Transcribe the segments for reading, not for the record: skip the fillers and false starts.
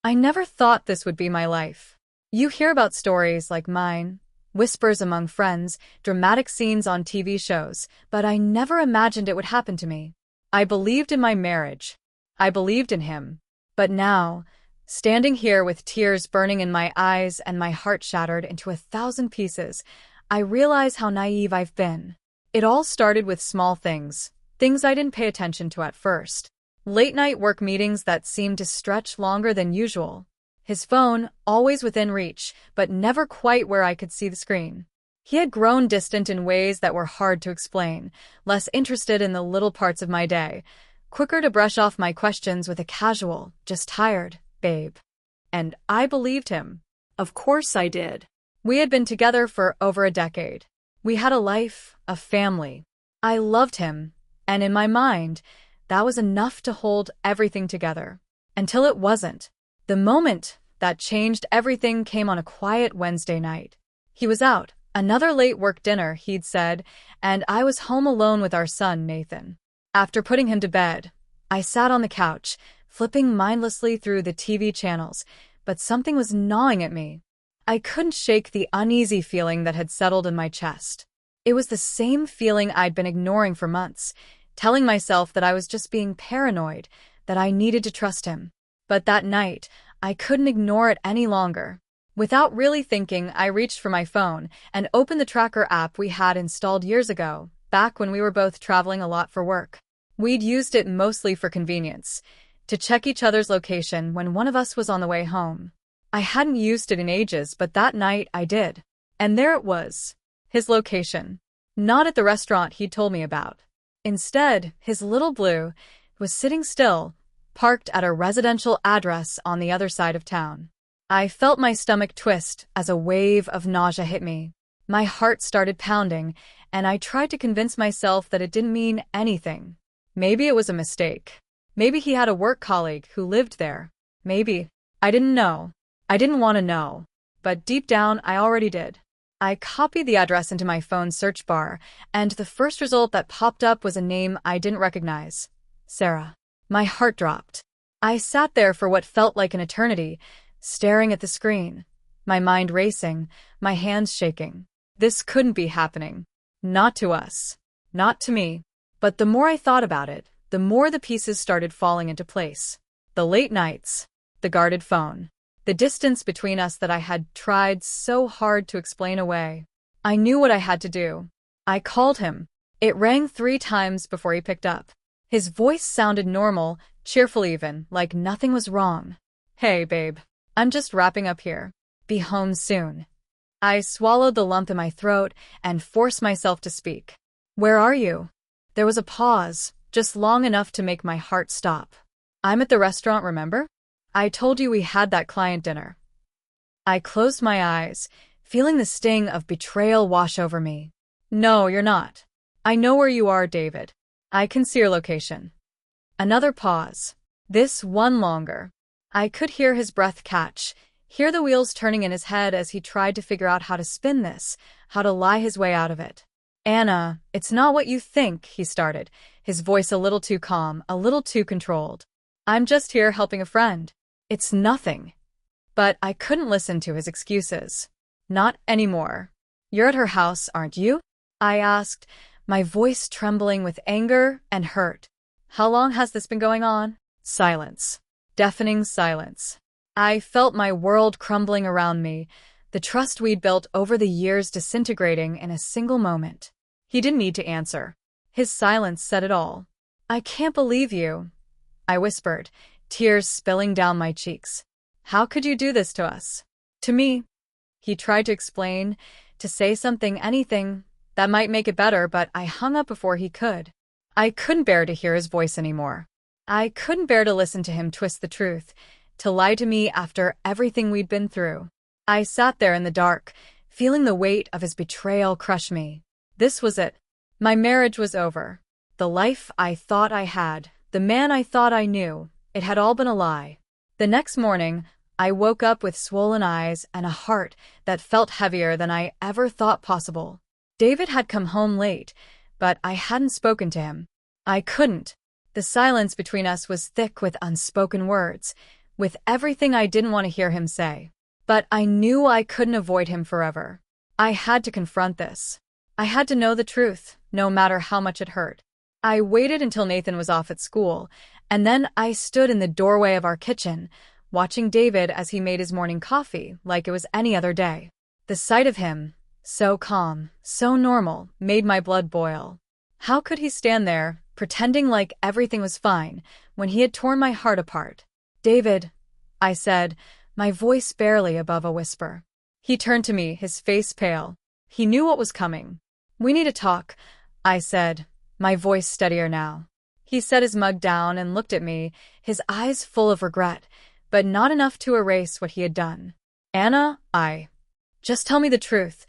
I never thought this would be my life. You hear about stories like mine, whispers among friends, dramatic scenes on TV shows, but I never imagined it would happen to me. I believed in my marriage. I believed in him. But now, standing here with tears burning in my eyes and my heart shattered into 1,000 pieces, I realize how naive I've been. It all started with small things I didn't pay attention to at first. Late-night work meetings that seemed to stretch longer than usual. His phone, always within reach, but never quite where I could see the screen. He had grown distant in ways that were hard to explain, less interested in the little parts of my day, quicker to brush off my questions with a casual, just tired, babe. And I believed him. Of course I did. We had been together for over a decade. We had a life, a family. I loved him, and in my mind, that was enough to hold everything together. Until it wasn't. The moment that changed everything came on a quiet Wednesday night. He was out, another late work dinner, he'd said, and I was home alone with our son, Nathan. After putting him to bed, I sat on the couch, flipping mindlessly through the TV channels, but something was gnawing at me. I couldn't shake the uneasy feeling that had settled in my chest. It was the same feeling I'd been ignoring for months, telling myself that I was just being paranoid, that I needed to trust him. But that night, I couldn't ignore it any longer. Without really thinking, I reached for my phone and opened the tracker app we had installed years ago, back when we were both traveling a lot for work. We'd used it mostly for convenience, to check each other's location when one of us was on the way home. I hadn't used it in ages, but that night I did. And there it was. His location. Not at the restaurant he'd told me about. Instead, his little blue was sitting still, parked at a residential address on the other side of town. I felt my stomach twist as a wave of nausea hit me. My heart started pounding, and I tried to convince myself that it didn't mean anything. Maybe it was a mistake. Maybe he had a work colleague who lived there. Maybe. I didn't know. I didn't want to know. But deep down, I already did. I copied the address into my phone's search bar, and the first result that popped up was a name I didn't recognize. Sarah. My heart dropped. I sat there for what felt like an eternity, staring at the screen, my mind racing, my hands shaking. This couldn't be happening. Not to us. Not to me. But the more I thought about it, the more the pieces started falling into place. The late nights, the guarded phone, the distance between us that I had tried so hard to explain away. I knew what I had to do. I called him. It rang 3 times before he picked up. His voice sounded normal, cheerful even, like nothing was wrong. Hey, babe. I'm just wrapping up here. Be home soon. I swallowed the lump in my throat and forced myself to speak. Where are you? There was a pause, just long enough to make my heart stop. I'm at the restaurant, remember? I told you we had that client dinner. I closed my eyes, feeling the sting of betrayal wash over me. No, you're not. I know where you are, David. I can see your location. Another pause. This one longer. I could hear his breath catch, hear the wheels turning in his head as he tried to figure out how to spin this, how to lie his way out of it. Anna, it's not what you think, he started, his voice a little too calm, a little too controlled. I'm just here helping a friend. It's nothing. But I couldn't listen to his excuses. Not anymore. You're at her house, aren't you? I asked, my voice trembling with anger and hurt. How long has this been going on? Silence. Deafening silence. I felt my world crumbling around me, the trust we'd built over the years disintegrating in a single moment. He didn't need to answer. His silence said it all. I can't believe you, I whispered, tears spilling down my cheeks. How could you do this to us? To me. He tried to explain, to say something, anything that might make it better, but I hung up before he could. I couldn't bear to hear his voice anymore. I couldn't bear to listen to him twist the truth, to lie to me after everything we'd been through. I sat there in the dark, feeling the weight of his betrayal crush me. This was it. My marriage was over. The life I thought I had, the man I thought I knew, it had all been a lie. The next morning, I woke up with swollen eyes and a heart that felt heavier than I ever thought possible. David had come home late, but I hadn't spoken to him. I couldn't. The silence between us was thick with unspoken words, with everything I didn't want to hear him say. But I knew I couldn't avoid him forever. I had to confront this. I had to know the truth, no matter how much it hurt. I waited until Nathan was off at school, and then I stood in the doorway of our kitchen, watching David as he made his morning coffee like it was any other day. The sight of him, so calm, so normal, made my blood boil. How could he stand there, pretending like everything was fine, when he had torn my heart apart? "David," I said, my voice barely above a whisper. He turned to me, his face pale. He knew what was coming. "We need to talk," I said, my voice steadier now. He set his mug down and looked at me, his eyes full of regret, but not enough to erase what he had done. "Anna, just tell me the truth."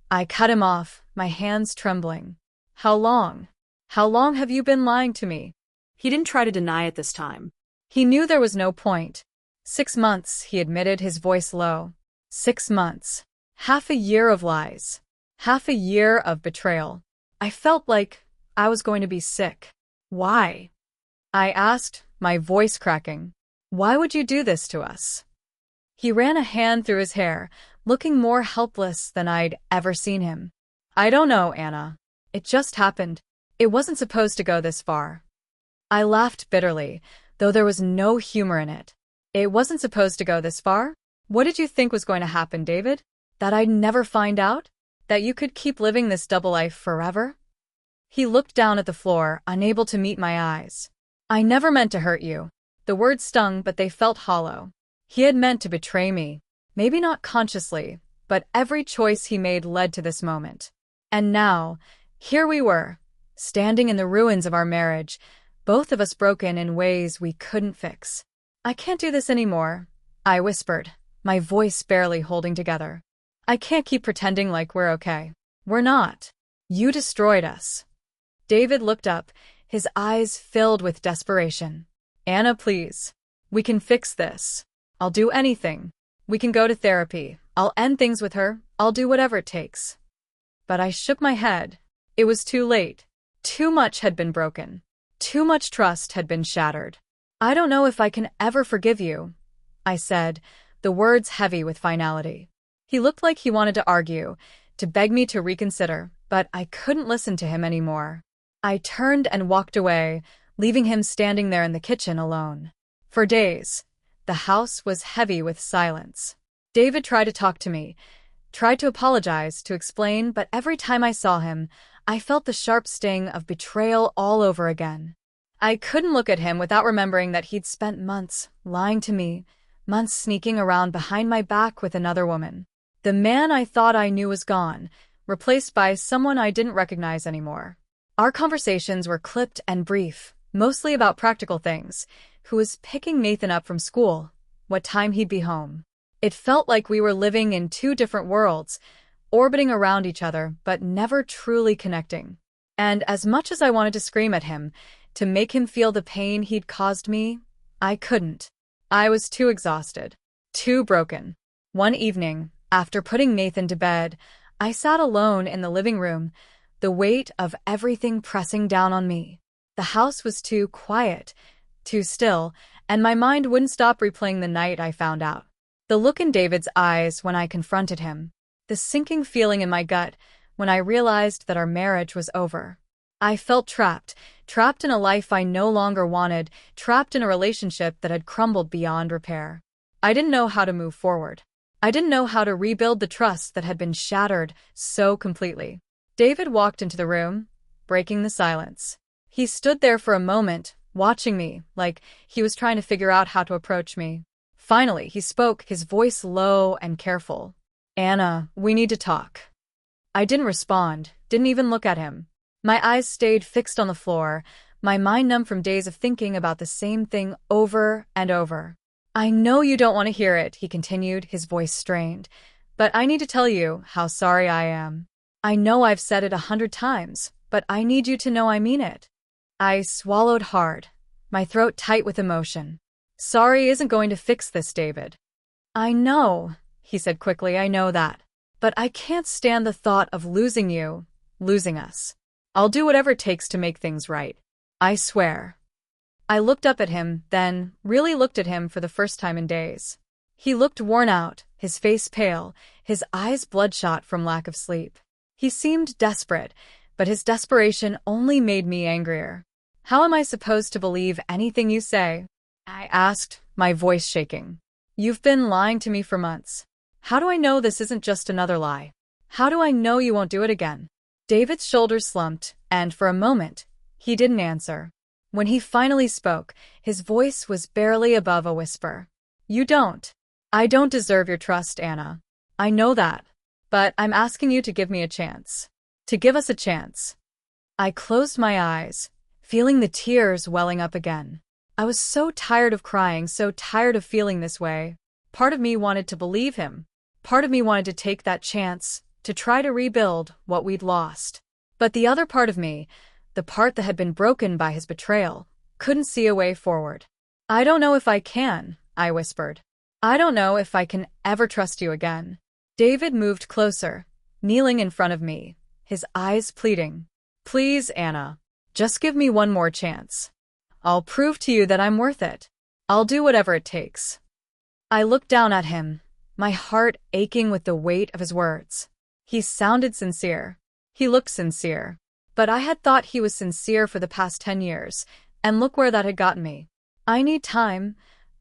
I cut him off, my hands trembling. How long? How long have you been lying to me?" He didn't try to deny it this time. He knew there was no point. 6 months, he admitted, his voice low. 6 months. Half a year of lies. Half a year of betrayal. I felt like I was going to be sick. "Why?" I asked, my voice cracking. "Why would you do this to us?" He ran a hand through his hair, looking more helpless than I'd ever seen him. "I don't know, Anna. It just happened. It wasn't supposed to go this far." I laughed bitterly, though there was no humor in it. "It wasn't supposed to go this far? What did you think was going to happen, David? That I'd never find out? That you could keep living this double life forever?" He looked down at the floor, unable to meet my eyes. "I never meant to hurt you." The words stung, but they felt hollow. He had meant to betray me. Maybe not consciously, but every choice he made led to this moment. And now, here we were, standing in the ruins of our marriage, both of us broken in ways we couldn't fix. "I can't do this anymore," I whispered, my voice barely holding together. "I can't keep pretending like we're okay. We're not. You destroyed us." David looked up, his eyes filled with desperation. "Anna, please. We can fix this. I'll do anything. We can go to therapy. I'll end things with her. I'll do whatever it takes." But I shook my head. It was too late. Too much had been broken. Too much trust had been shattered. "I don't know if I can ever forgive you," I said, the words heavy with finality. He looked like he wanted to argue, to beg me to reconsider, but I couldn't listen to him anymore. I turned and walked away, leaving him standing there in the kitchen alone. For days, the house was heavy with silence. David tried to talk to me, tried to apologize, to explain, but every time I saw him, I felt the sharp sting of betrayal all over again. I couldn't look at him without remembering that he'd spent months lying to me, months sneaking around behind my back with another woman. The man I thought I knew was gone, replaced by someone I didn't recognize anymore. Our conversations were clipped and brief, mostly about practical things: who was picking Nathan up from school, what time he'd be home. It felt like we were living in two different worlds, orbiting around each other but never truly connecting. And as much as I wanted to scream at him, to make him feel the pain he'd caused me, I couldn't. I was too exhausted, too broken. One evening, after putting Nathan to bed, I sat alone in the living room, the weight of everything pressing down on me. The house was too quiet, too still, and my mind wouldn't stop replaying the night I found out. The look in David's eyes when I confronted him, the sinking feeling in my gut when I realized that our marriage was over. I felt trapped in a life I no longer wanted, trapped in a relationship that had crumbled beyond repair. I didn't know how to move forward. I didn't know how to rebuild the trust that had been shattered so completely. David walked into the room, breaking the silence. He stood there for a moment, watching me, like he was trying to figure out how to approach me. Finally, he spoke, his voice low and careful. "Anna, we need to talk." I didn't respond, didn't even look at him. My eyes stayed fixed on the floor, my mind numb from days of thinking about the same thing over and over. "I know you don't want to hear it," he continued, his voice strained, "but I need to tell you how sorry I am. I know I've said it 100 times, but I need you to know I mean it." I swallowed hard, my throat tight with emotion. "Sorry isn't going to fix this, David." "I know," he said quickly, "I know that. But I can't stand the thought of losing you, losing us. I'll do whatever it takes to make things right. I swear." I looked up at him, then really looked at him for the first time in days. He looked worn out, his face pale, his eyes bloodshot from lack of sleep. He seemed desperate, but his desperation only made me angrier. "How am I supposed to believe anything you say?" I asked, my voice shaking. "You've been lying to me for months. How do I know this isn't just another lie? How do I know you won't do it again?" David's shoulders slumped, and for a moment, he didn't answer. When he finally spoke, his voice was barely above a whisper. "You don't. I don't deserve your trust, Anna. I know that. But I'm asking you to give me a chance. To give us a chance." I closed my eyes, feeling the tears welling up again. I was so tired of crying, so tired of feeling this way. Part of me wanted to believe him. Part of me wanted to take that chance, to try to rebuild what we'd lost. But the other part of me, the part that had been broken by his betrayal, couldn't see a way forward. "I don't know if I can," I whispered. "I don't know if I can ever trust you again." David moved closer, kneeling in front of me, his eyes pleading. "Please, Anna, just give me one more chance. I'll prove to you that I'm worth it. I'll do whatever it takes." I looked down at him, my heart aching with the weight of his words. He sounded sincere. He looked sincere. But I had thought he was sincere for the past 10 years, and look where that had gotten me. "I need time,"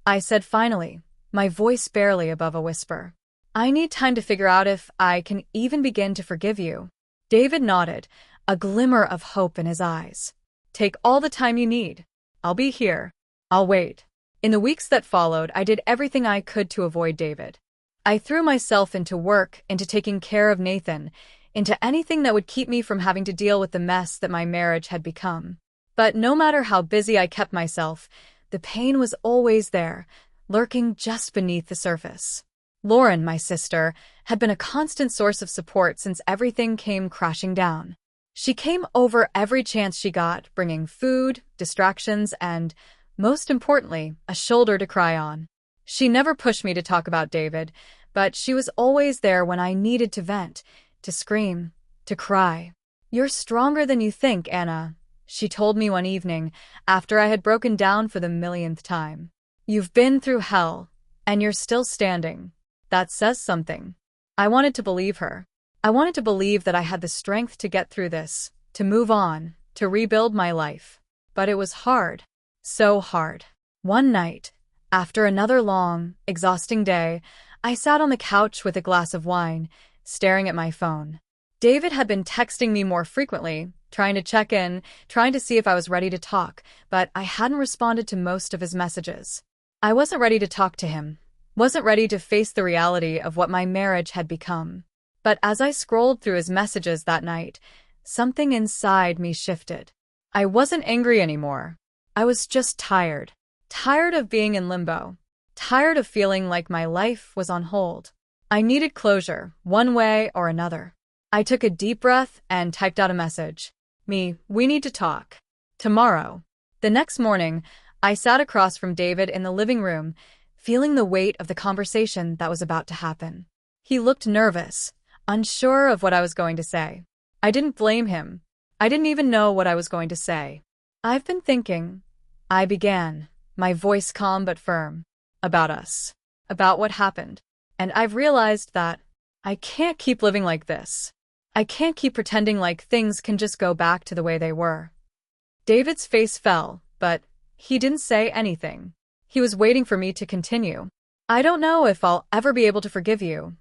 I said finally, my voice barely above a whisper. "I need time to figure out if I can even begin to forgive you." David nodded, a glimmer of hope in his eyes. "Take all the time you need. I'll be here. I'll wait." In the weeks that followed, I did everything I could to avoid David. I threw myself into work, into taking care of Nathan, into anything that would keep me from having to deal with the mess that my marriage had become. But no matter how busy I kept myself, the pain was always there, lurking just beneath the surface. Lauren, my sister, had been a constant source of support since everything came crashing down. She came over every chance she got, bringing food, distractions, and, most importantly, a shoulder to cry on. She never pushed me to talk about David, but she was always there when I needed to vent, to scream, to cry. "You're stronger than you think, Anna," she told me one evening after I had broken down for the millionth time. "You've been through hell, and you're still standing. That says something." I wanted to believe her. I wanted to believe that I had the strength to get through this, to move on, to rebuild my life. But it was hard. So hard. One night, after another long, exhausting day, I sat on the couch with a glass of wine, staring at my phone. David had been texting me more frequently, trying to check in, trying to see if I was ready to talk, but I hadn't responded to most of his messages. I wasn't ready to talk to him, wasn't ready to face the reality of what my marriage had become. But as I scrolled through his messages that night, something inside me shifted. I wasn't angry anymore. I was just tired. Tired of being in limbo. Tired of feeling like my life was on hold. I needed closure, one way or another. I took a deep breath and typed out a message. We need to talk. Tomorrow." The next morning, I sat across from David in the living room, feeling the weight of the conversation that was about to happen. He looked nervous, unsure of what I was going to say. I didn't blame him. I didn't even know what I was going to say. "I've been thinking," I began, my voice calm but firm, "about us, about what happened. And I've realized that I can't keep living like this. I can't keep pretending like things can just go back to the way they were." David's face fell, but he didn't say anything. He was waiting for me to continue. "I don't know if I'll ever be able to forgive you,"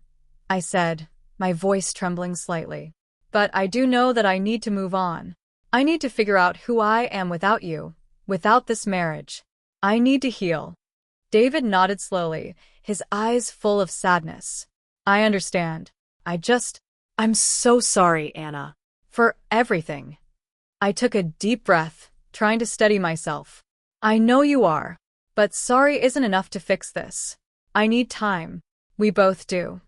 I said, my voice trembling slightly. "But I do know that I need to move on. I need to figure out who I am without you, without this marriage. I need to heal." David nodded slowly, his eyes full of sadness. "I understand. I'm so sorry, Anna. For everything." I took a deep breath, trying to steady myself. "I know you are. But sorry isn't enough to fix this. I need time. We both do."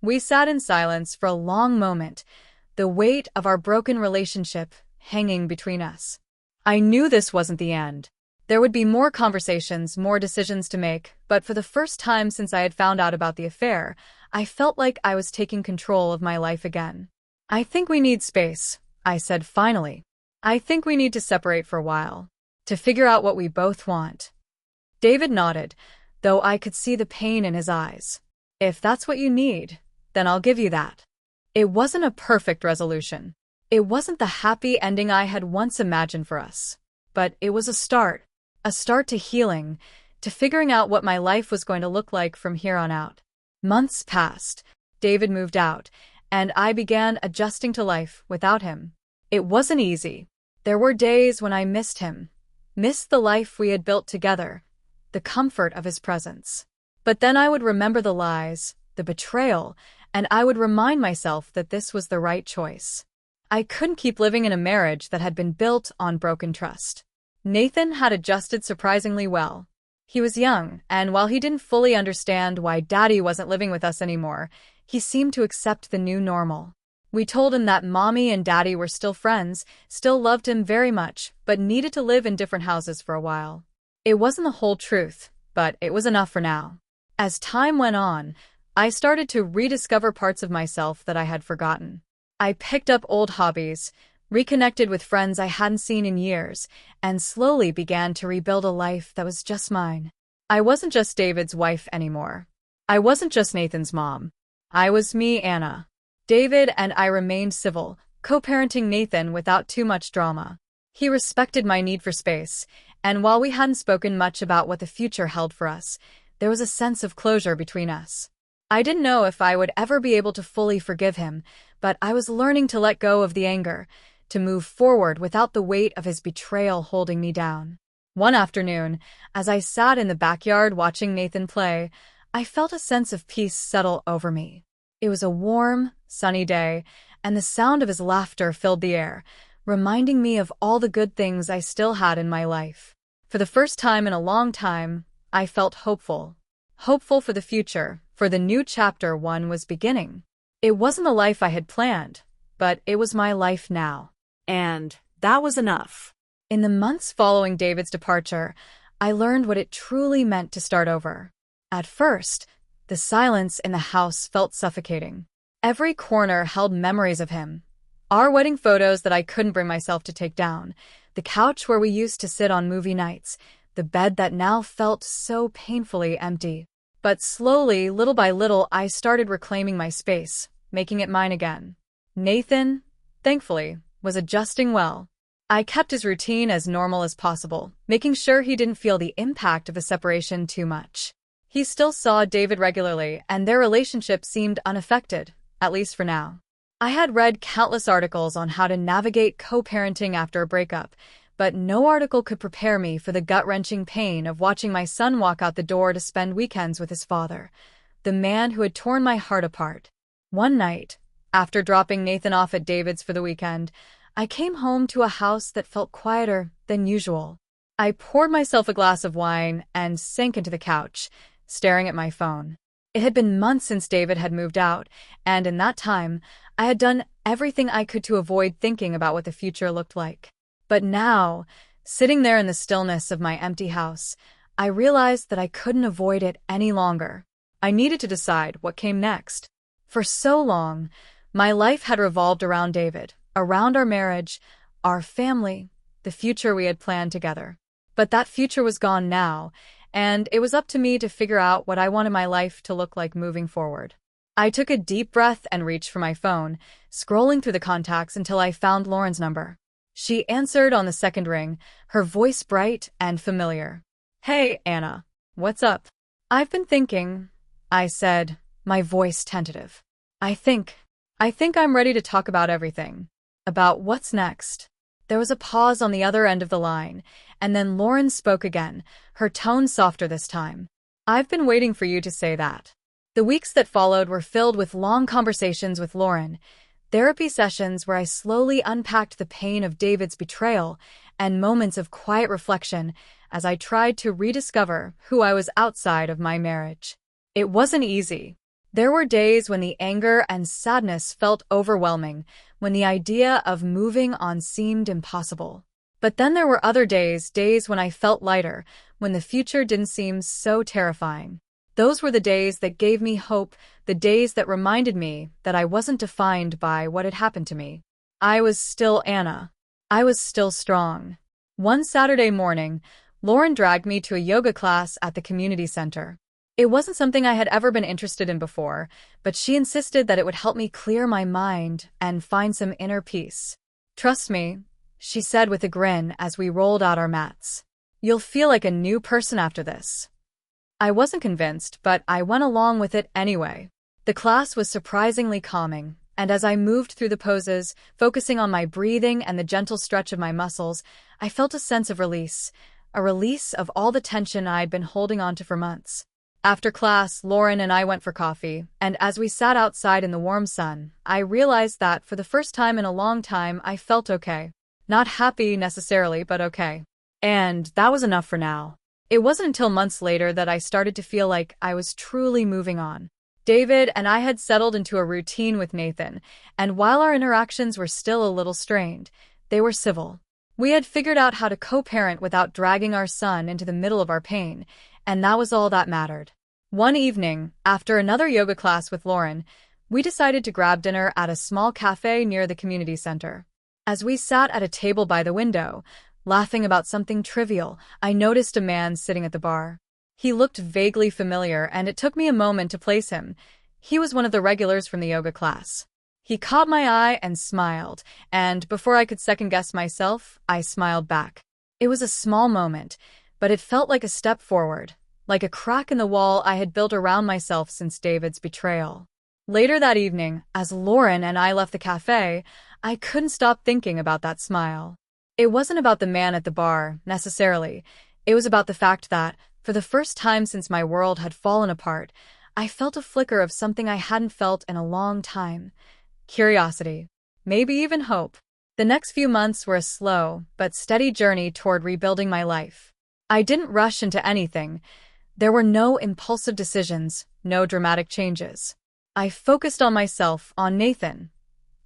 We sat in silence for a long moment, the weight of our broken relationship hanging between us. I knew this wasn't the end. There would be more conversations, more decisions to make, but for the first time since I had found out about the affair, I felt like I was taking control of my life again. "I think we need space," I said finally. "I think we need to separate for a while. To figure out what we both want. David nodded, though I could see the pain in his eyes. If that's what you need, then I'll give you that. It wasn't a perfect resolution. It wasn't the happy ending I had once imagined for us. But it was a start to healing, to figuring out what my life was going to look like from here on out. Months passed, David moved out, and I began adjusting to life without him. It wasn't easy. There were days when I missed him, missed the life we had built together, the comfort of his presence. But then I would remember the lies, the betrayal, and I would remind myself that this was the right choice. I couldn't keep living in a marriage that had been built on broken trust. Nathan had adjusted surprisingly well. He was young, and while he didn't fully understand why Daddy wasn't living with us anymore, he seemed to accept the new normal. We told him that Mommy and Daddy were still friends, still loved him very much, but needed to live in different houses for a while. It wasn't the whole truth, but it was enough for now. As time went on, I started to rediscover parts of myself that I had forgotten. I picked up old hobbies, reconnected with friends I hadn't seen in years, and slowly began to rebuild a life that was just mine. I wasn't just David's wife anymore. I wasn't just Nathan's mom. I was me, Anna. David and I remained civil, co-parenting Nathan without too much drama. He respected my need for space, and while we hadn't spoken much about what the future held for us, there was a sense of closure between us. I didn't know if I would ever be able to fully forgive him, but I was learning to let go of the anger, to move forward without the weight of his betrayal holding me down. One afternoon, as I sat in the backyard watching Nathan play, I felt a sense of peace settle over me. It was a warm, sunny day, and the sound of his laughter filled the air, reminding me of all the good things I still had in my life. For the first time in a long time, I felt hopeful. Hopeful for the future, for the new chapter one was beginning. It wasn't the life I had planned, but it was my life now. And that was enough. In the months following David's departure, I learned what it truly meant to start over. At first, the silence in the house felt suffocating. Every corner held memories of him. Our wedding photos that I couldn't bring myself to take down, the couch where we used to sit on movie nights, the bed that now felt so painfully empty. But slowly, little by little, I started reclaiming my space, making it mine again. Nathan, thankfully, was adjusting well. I kept his routine as normal as possible, making sure he didn't feel the impact of a separation too much. He still saw David regularly, and their relationship seemed unaffected, at least for now. I had read countless articles on how to navigate co-parenting after a breakup, but no article could prepare me for the gut-wrenching pain of watching my son walk out the door to spend weekends with his father, the man who had torn my heart apart. One night, after dropping Nathan off at David's for the weekend, I came home to a house that felt quieter than usual. I poured myself a glass of wine and sank into the couch, staring at my phone. It had been months since David had moved out, and in that time, I had done everything I could to avoid thinking about what the future looked like. But now, sitting there in the stillness of my empty house, I realized that I couldn't avoid it any longer. I needed to decide what came next. For so long, my life had revolved around David, around our marriage, our family, the future we had planned together. But that future was gone now, and it was up to me to figure out what I wanted my life to look like moving forward. I took a deep breath and reached for my phone, scrolling through the contacts until I found Lauren's number. She answered on the second ring, her voice bright and familiar. "Hey, Anna. What's up?" "I've been thinking," I said, my voice tentative. I think I'm ready to talk about everything. About what's next." There was a pause on the other end of the line, and then Lauren spoke again, her tone softer this time. "I've been waiting for you to say that." The weeks that followed were filled with long conversations with Lauren, therapy sessions where I slowly unpacked the pain of David's betrayal, and moments of quiet reflection as I tried to rediscover who I was outside of my marriage. It wasn't easy. There were days when the anger and sadness felt overwhelming, when the idea of moving on seemed impossible. But then there were other days when I felt lighter, when the future didn't seem so terrifying. Those were the days that gave me hope, the days that reminded me that I wasn't defined by what had happened to me. I was still Anna. I was still strong. One Saturday morning, Lauren dragged me to a yoga class at the community center. It wasn't something I had ever been interested in before, but she insisted that it would help me clear my mind and find some inner peace. "Trust me," she said with a grin as we rolled out our mats. "You'll feel like a new person after this." I wasn't convinced, but I went along with it anyway. The class was surprisingly calming, and as I moved through the poses, focusing on my breathing and the gentle stretch of my muscles, I felt a sense of release, a release of all the tension I'd been holding onto for months. After class, Lauren and I went for coffee, and as we sat outside in the warm sun, I realized that for the first time in a long time, I felt okay. Not happy necessarily, but okay. And that was enough for now. It wasn't until months later that I started to feel like I was truly moving on. David and I had settled into a routine with Nathan, and while our interactions were still a little strained, they were civil. We had figured out how to co-parent without dragging our son into the middle of our pain, and that was all that mattered. One evening, after another yoga class with Lauren, we decided to grab dinner at a small cafe near the community center. As we sat at a table by the window, laughing about something trivial, I noticed a man sitting at the bar. He looked vaguely familiar, and it took me a moment to place him. He was one of the regulars from the yoga class. He caught my eye and smiled, and before I could second-guess myself, I smiled back. It was a small moment, but it felt like a step forward, like a crack in the wall I had built around myself since David's betrayal. Later that evening, as Lauren and I left the cafe, I couldn't stop thinking about that smile. It wasn't about the man at the bar, necessarily. It was about the fact that, for the first time since my world had fallen apart, I felt a flicker of something I hadn't felt in a long time. Curiosity. Maybe even hope. The next few months were a slow, but steady journey toward rebuilding my life. I didn't rush into anything. There were no impulsive decisions, no dramatic changes. I focused on myself, on Nathan,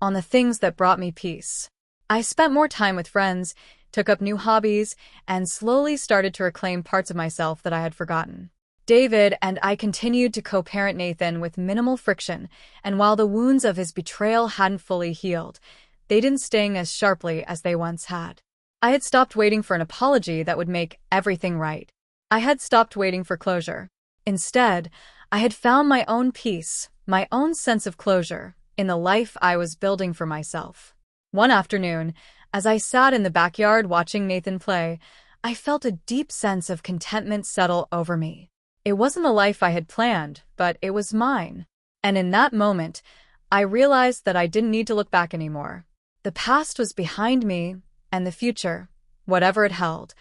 on the things that brought me peace. I spent more time with friends, took up new hobbies, and slowly started to reclaim parts of myself that I had forgotten. David and I continued to co-parent Nathan with minimal friction, and while the wounds of his betrayal hadn't fully healed, they didn't sting as sharply as they once had. I had stopped waiting for an apology that would make everything right. I had stopped waiting for closure. Instead, I had found my own peace, my own sense of closure, in the life I was building for myself. One afternoon, as I sat in the backyard watching Nathan play, I felt a deep sense of contentment settle over me. It wasn't the life I had planned, but it was mine. And in that moment, I realized that I didn't need to look back anymore. The past was behind me, and the future, whatever it held,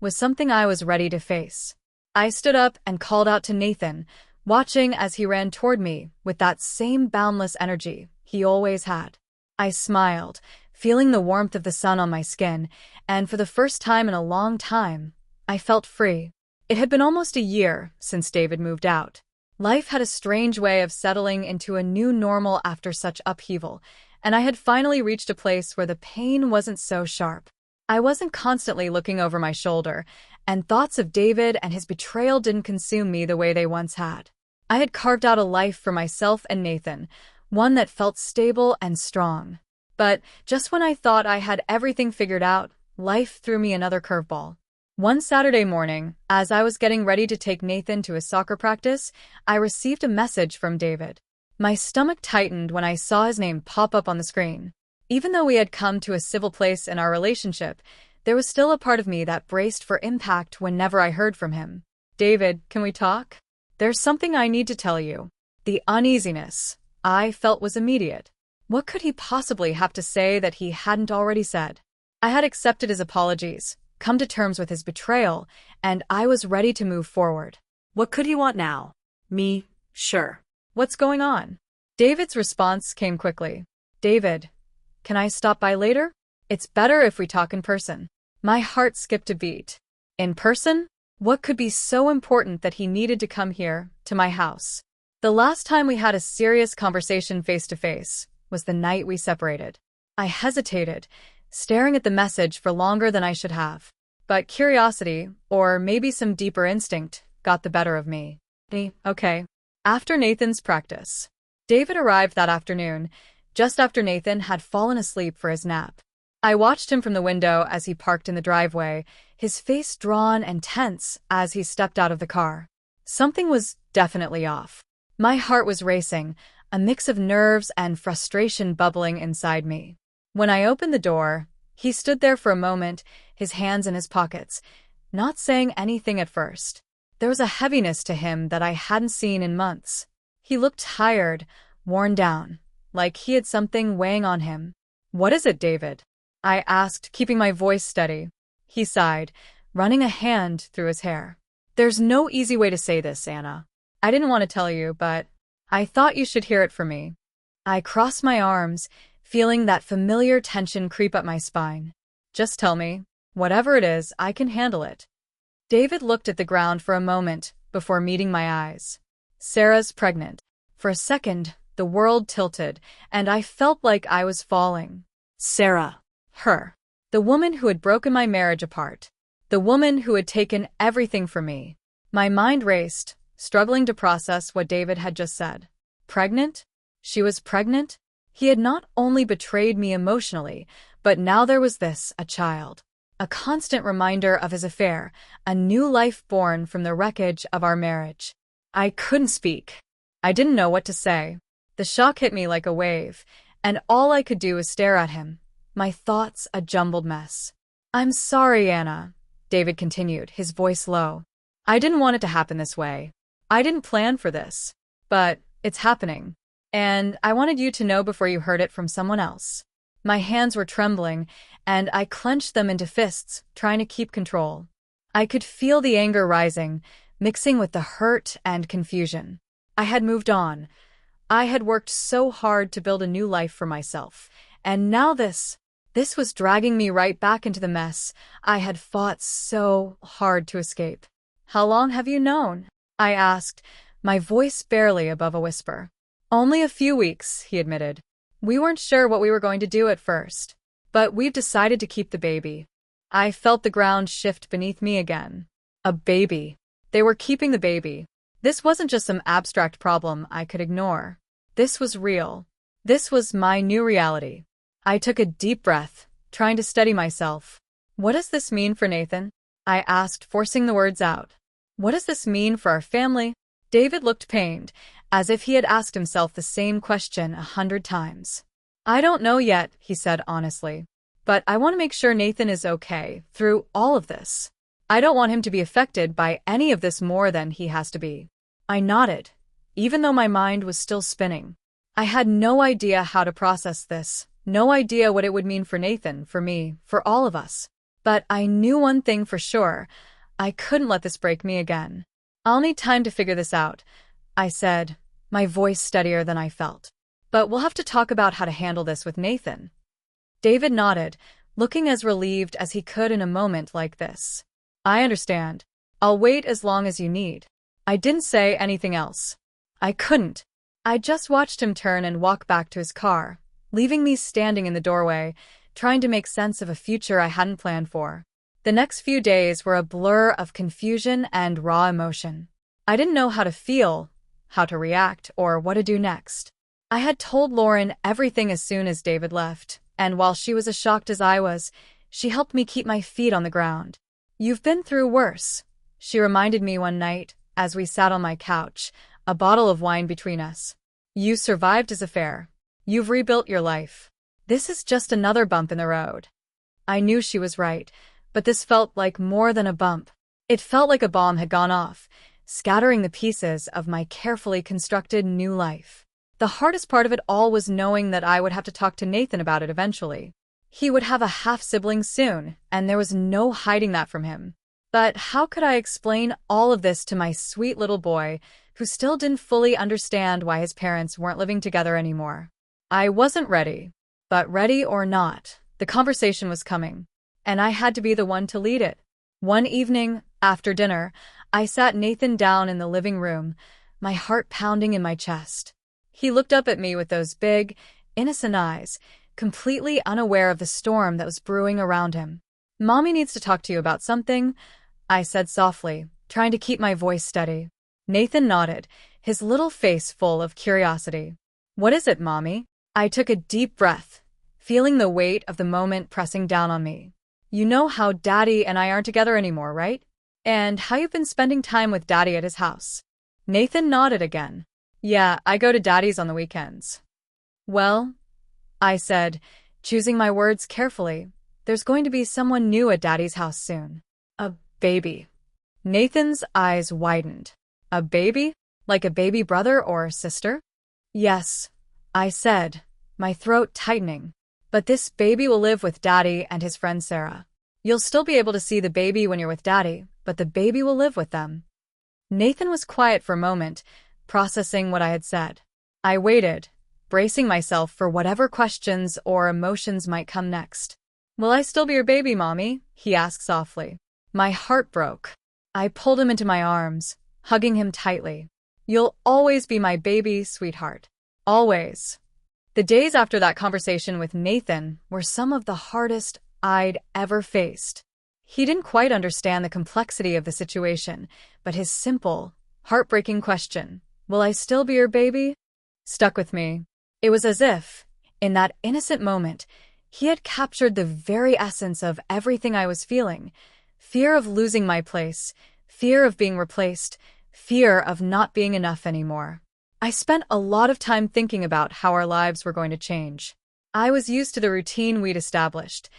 was something I was ready to face. I stood up and called out to Nathan, watching as he ran toward me with that same boundless energy he always had. I smiled, feeling the warmth of the sun on my skin, and for the first time in a long time, I felt free. It had been almost a year since David moved out. Life had a strange way of settling into a new normal after such upheaval, and I had finally reached a place where the pain wasn't so sharp. I wasn't constantly looking over my shoulder, and thoughts of David and his betrayal didn't consume me the way they once had. I had carved out a life for myself and Nathan, one that felt stable and strong. But just when I thought I had everything figured out, life threw me another curveball. One Saturday morning, as I was getting ready to take Nathan to his soccer practice, I received a message from David. My stomach tightened when I saw his name pop up on the screen. Even though we had come to a civil place in our relationship, there was still a part of me that braced for impact whenever I heard from him. "David, can we talk? There's something I need to tell you." The uneasiness I felt was immediate. What could he possibly have to say that he hadn't already said? I had accepted his apologies, come to terms with his betrayal, and I was ready to move forward. What could he want now? Me? Sure. "What's going on?" David's response came quickly. "David, can I stop by later? It's better if we talk in person." My heart skipped a beat. In person? What could be so important that he needed to come here, to my house? The last time we had a serious conversation face-to-face was the night we separated. I hesitated, staring at the message for longer than I should have. But curiosity, or maybe some deeper instinct, got the better of me. Okay. After Nathan's practice. David arrived that afternoon, just after Nathan had fallen asleep for his nap. I watched him from the window as he parked in the driveway, his face drawn and tense as he stepped out of the car. Something was definitely off. My heart was racing, a mix of nerves and frustration bubbling inside me. When I opened the door, he stood there for a moment, his hands in his pockets, not saying anything at first. There was a heaviness to him that I hadn't seen in months. He looked tired, worn down, like he had something weighing on him. "What is it, David?" I asked, keeping my voice steady. He sighed, running a hand through his hair. "There's no easy way to say this, Anna. I didn't want to tell you, but I thought you should hear it from me." I crossed my arms, feeling that familiar tension creep up my spine. "Just tell me. Whatever it is, I can handle it." David looked at the ground for a moment before meeting my eyes. "Sarah's pregnant." For a second, the world tilted, and I felt like I was falling. Sarah. Her. The woman who had broken my marriage apart. The woman who had taken everything from me. My mind raced, struggling to process what David had just said. Pregnant? She was pregnant? He had not only betrayed me emotionally, but now there was this, a child. A constant reminder of his affair, a new life born from the wreckage of our marriage. I couldn't speak. I didn't know what to say. The shock hit me like a wave, and all I could do was stare at him, my thoughts a jumbled mess. "I'm sorry, Anna," David continued, his voice low. "I didn't want it to happen this way. I didn't plan for this. But it's happening. And I wanted you to know before you heard it from someone else." My hands were trembling, and I clenched them into fists, trying to keep control. I could feel the anger rising, mixing with the hurt and confusion. I had moved on. I had worked so hard to build a new life for myself, and now this was dragging me right back into the mess I had fought so hard to escape. "How long have you known?" I asked, my voice barely above a whisper. "Only a few weeks," he admitted. "We weren't sure what we were going to do at first, but we've decided to keep the baby." I felt the ground shift beneath me again. A baby. They were keeping the baby. This wasn't just some abstract problem I could ignore. This was real. This was my new reality. I took a deep breath, trying to steady myself. "What does this mean for Nathan?" I asked, forcing the words out. "What does this mean for our family?" David looked pained, as if he had asked himself the same question 100 times. "I don't know yet," he said honestly. "But I want to make sure Nathan is okay through all of this. I don't want him to be affected by any of this more than he has to be." I nodded, even though my mind was still spinning. I had no idea how to process this, no idea what it would mean for Nathan, for me, for all of us. But I knew one thing for sure. I couldn't let this break me again. "I'll need time to figure this out," I said, my voice steadier than I felt. "But we'll have to talk about how to handle this with Nathan." David nodded, looking as relieved as he could in a moment like this. "I understand. I'll wait as long as you need." I didn't say anything else. I couldn't. I just watched him turn and walk back to his car, leaving me standing in the doorway, trying to make sense of a future I hadn't planned for. The next few days were a blur of confusion and raw emotion. I didn't know how to feel, how to react, or what to do next. I had told Lauren everything as soon as David left, and while she was as shocked as I was, she helped me keep my feet on the ground. "You've been through worse," she reminded me one night, as we sat on my couch, a bottle of wine between us. "You survived his affair. You've rebuilt your life. This is just another bump in the road." I knew she was right, but this felt like more than a bump. It felt like a bomb had gone off, scattering the pieces of my carefully constructed new life. The hardest part of it all was knowing that I would have to talk to Nathan about it eventually. He would have a half-sibling soon, and there was no hiding that from him. But how could I explain all of this to my sweet little boy, who still didn't fully understand why his parents weren't living together anymore? I wasn't ready. But ready or not, the conversation was coming, and I had to be the one to lead it. One evening, after dinner, I sat Nathan down in the living room, my heart pounding in my chest. He looked up at me with those big, innocent eyes, completely unaware of the storm that was brewing around him. "Mommy needs to talk to you about something," I said softly, trying to keep my voice steady. Nathan nodded, his little face full of curiosity. "What is it, Mommy?" I took a deep breath, feeling the weight of the moment pressing down on me. You know how Daddy and I aren't together anymore, right? And how you've been spending time with Daddy at his house. Nathan nodded again. Yeah, I go to Daddy's on the weekends. Well, I said, choosing my words carefully, there's going to be someone new at Daddy's house soon. A baby. Nathan's eyes widened. A baby? Like a baby brother or sister? Yes, I said, my throat tightening. But this baby will live with Daddy and his friend Sarah. You'll still be able to see the baby when you're with Daddy, but the baby will live with them. Nathan was quiet for a moment, processing what I had said. I waited, bracing myself for whatever questions or emotions might come next. Will I still be your baby, Mommy? He asked softly. My heart broke. I pulled him into my arms, hugging him tightly. You'll always be my baby, sweetheart. Always. The days after that conversation with Nathan were some of the hardest I'd ever faced. He didn't quite understand the complexity of the situation, but his simple, heartbreaking question, will I still be your baby? Stuck with me. It was as if, in that innocent moment, he had captured the very essence of everything I was feeling. Fear of losing my place, fear of being replaced, fear of not being enough anymore. I spent a lot of time thinking about how our lives were going to change. I was used to the routine we'd established.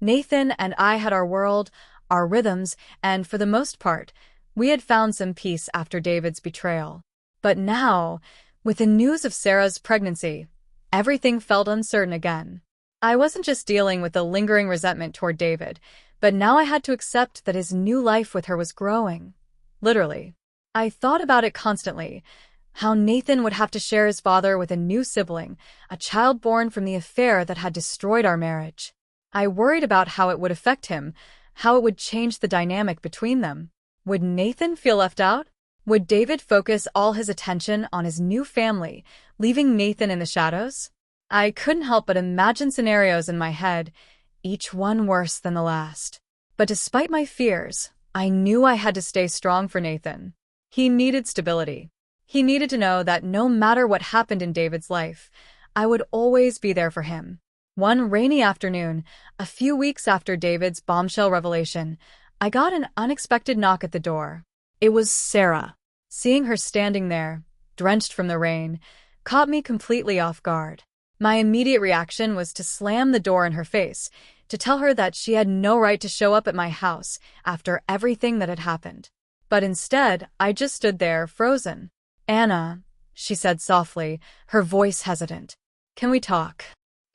Nathan and I had our world, our rhythms, and for the most part, we had found some peace after David's betrayal. But now, with the news of Sarah's pregnancy, everything felt uncertain again. I wasn't just dealing with the lingering resentment toward David, but now I had to accept that his new life with her was growing. Literally. I thought about it constantly, how Nathan would have to share his father with a new sibling, a child born from the affair that had destroyed our marriage. I worried about how it would affect him, how it would change the dynamic between them. Would Nathan feel left out? Would David focus all his attention on his new family, leaving Nathan in the shadows? I couldn't help but imagine scenarios in my head, each one worse than the last. But despite my fears, I knew I had to stay strong for Nathan. He needed stability. He needed to know that no matter what happened in David's life, I would always be there for him. One rainy afternoon, a few weeks after David's bombshell revelation, I got an unexpected knock at the door. It was Sarah. Seeing her standing there, drenched from the rain, caught me completely off guard. My immediate reaction was to slam the door in her face, to tell her that she had no right to show up at my house after everything that had happened. But instead, I just stood there, frozen. Anna, she said softly, her voice hesitant. Can we talk?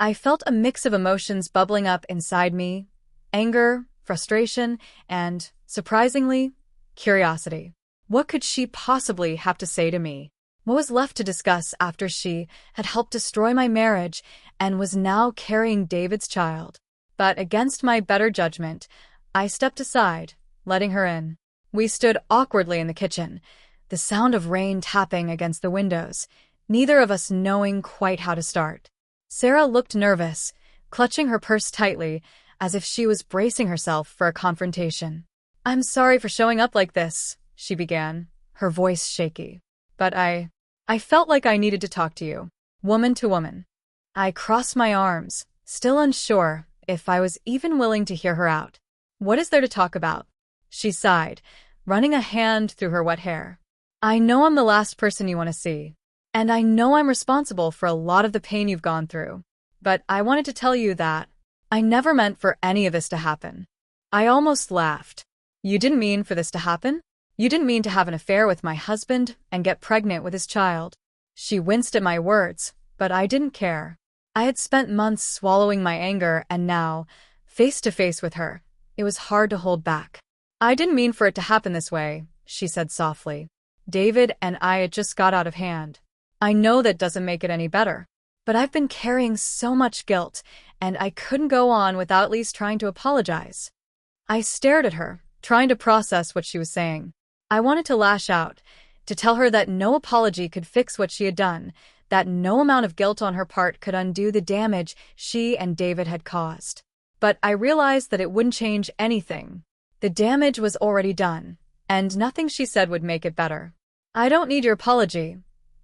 I felt a mix of emotions bubbling up inside me, anger, frustration, and, surprisingly, curiosity. What could she possibly have to say to me? What was left to discuss after she had helped destroy my marriage and was now carrying David's child? But against my better judgment, I stepped aside, letting her in. We stood awkwardly in the kitchen, the sound of rain tapping against the windows, neither of us knowing quite how to start. Sarah looked nervous, clutching her purse tightly, as if she was bracing herself for a confrontation. I'm sorry for showing up like this, she began, her voice shaky. But I felt like I needed to talk to you, woman to woman. I crossed my arms, still unsure if I was even willing to hear her out. What is there to talk about? She sighed, running a hand through her wet hair. I know I'm the last person you want to see, and I know I'm responsible for a lot of the pain you've gone through. But I wanted to tell you that I never meant for any of this to happen. I almost laughed. You didn't mean for this to happen? You didn't mean to have an affair with my husband and get pregnant with his child. She winced at my words, but I didn't care. I had spent months swallowing my anger, and now, face to face with her, it was hard to hold back. I didn't mean for it to happen this way, she said softly. David and I had just got out of hand. I know that doesn't make it any better, but I've been carrying so much guilt, and I couldn't go on without at least trying to apologize. I stared at her, trying to process what she was saying. I wanted to lash out, to tell her that no apology could fix what she had done, that no amount of guilt on her part could undo the damage she and David had caused. But I realized that it wouldn't change anything. The damage was already done, and nothing she said would make it better. I don't need your apology,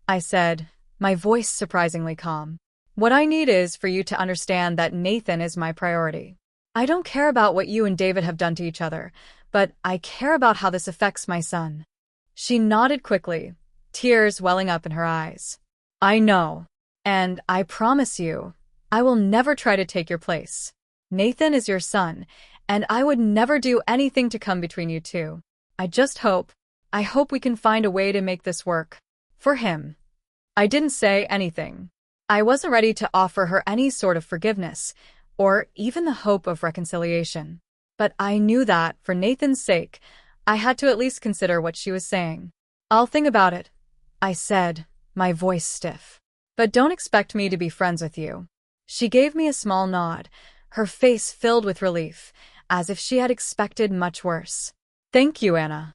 I said, my voice surprisingly calm. What I need is for you to understand that Nathan is my priority. I don't care about what you and David have done to each other, but I care about how this affects my son." She nodded quickly, tears welling up in her eyes. "I know. And I promise you, I will never try to take your place. Nathan is your son, and I would never do anything to come between you two. I hope we can find a way to make this work. For him." I didn't say anything. I wasn't ready to offer her any sort of forgiveness, or even the hope of reconciliation. But I knew that, for Nathan's sake, I had to at least consider what she was saying. "I'll think about it," I said, my voice stiff. "But don't expect me to be friends with you." She gave me a small nod, her face filled with relief, as if she had expected much worse. "Thank you, Anna."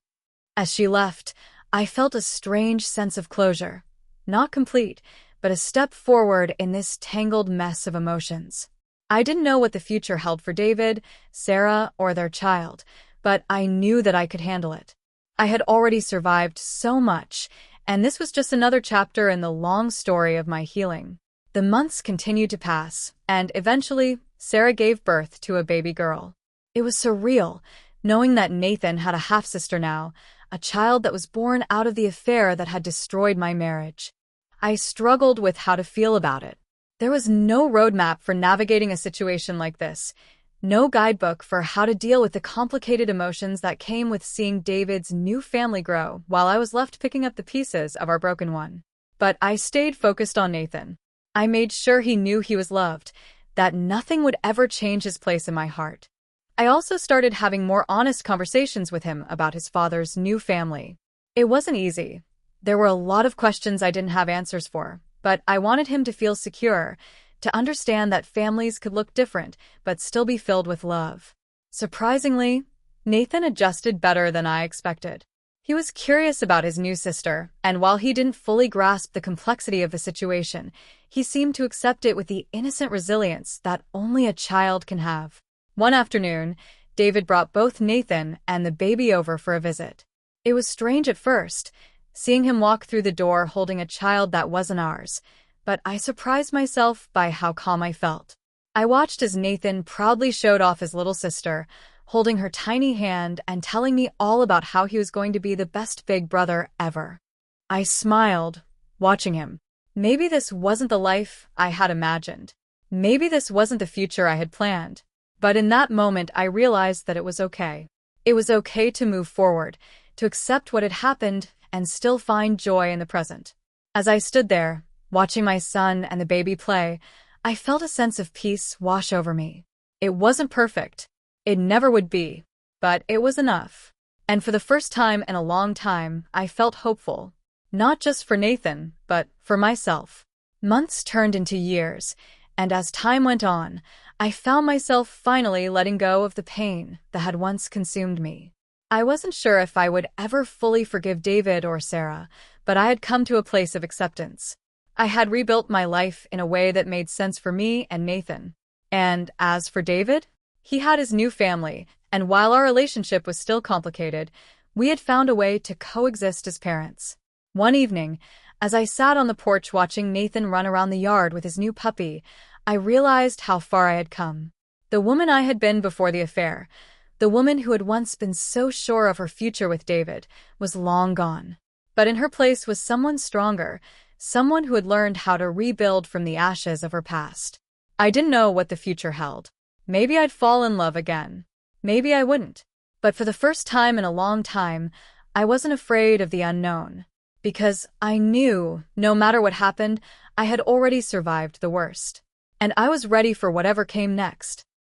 As she left, I felt a strange sense of closure. Not complete, but a step forward in this tangled mess of emotions. I didn't know what the future held for David, Sarah, or their child, but I knew that I could handle it. I had already survived so much, and this was just another chapter in the long story of my healing. The months continued to pass, and eventually, Sarah gave birth to a baby girl. It was surreal, knowing that Nathan had a half-sister now, a child that was born out of the affair that had destroyed my marriage. I struggled with how to feel about it. There was no roadmap for navigating a situation like this, no guidebook for how to deal with the complicated emotions that came with seeing David's new family grow while I was left picking up the pieces of our broken one. But I stayed focused on Nathan. I made sure he knew he was loved, that nothing would ever change his place in my heart. I also started having more honest conversations with him about his father's new family. It wasn't easy. There were a lot of questions I didn't have answers for, but I wanted him to feel secure, to understand that families could look different but still be filled with love. Surprisingly, Nathan adjusted better than I expected. He was curious about his new sister, and while he didn't fully grasp the complexity of the situation, he seemed to accept it with the innocent resilience that only a child can have. One afternoon, David brought both Nathan and the baby over for a visit. It was strange at first, seeing him walk through the door holding a child that wasn't ours, but I surprised myself by how calm I felt. I watched as Nathan proudly showed off his little sister, holding her tiny hand and telling me all about how he was going to be the best big brother ever. I smiled, watching him. Maybe this wasn't the life I had imagined. Maybe this wasn't the future I had planned. But in that moment, I realized that it was okay. It was okay to move forward, to accept what had happened, and still find joy in the present. As I stood there, watching my son and the baby play, I felt a sense of peace wash over me. It wasn't perfect. It never would be. But it was enough. And for the first time in a long time, I felt hopeful. Not just for Nathan, but for myself. Months turned into years, and as time went on, I found myself finally letting go of the pain that had once consumed me. I wasn't sure if I would ever fully forgive David or Sarah, but I had come to a place of acceptance. I had rebuilt my life in a way that made sense for me and Nathan. And as for David, he had his new family, and while our relationship was still complicated, we had found a way to coexist as parents. One evening, as I sat on the porch watching Nathan run around the yard with his new puppy, I realized how far I had come. The woman I had been before the affair, the woman who had once been so sure of her future with David, was long gone. But in her place was someone stronger, someone who had learned how to rebuild from the ashes of her past. I didn't know what the future held. Maybe I'd fall in love again. Maybe I wouldn't. But for the first time in a long time, I wasn't afraid of the unknown. Because I knew, no matter what happened, I had already survived the worst. And I was ready for whatever came next.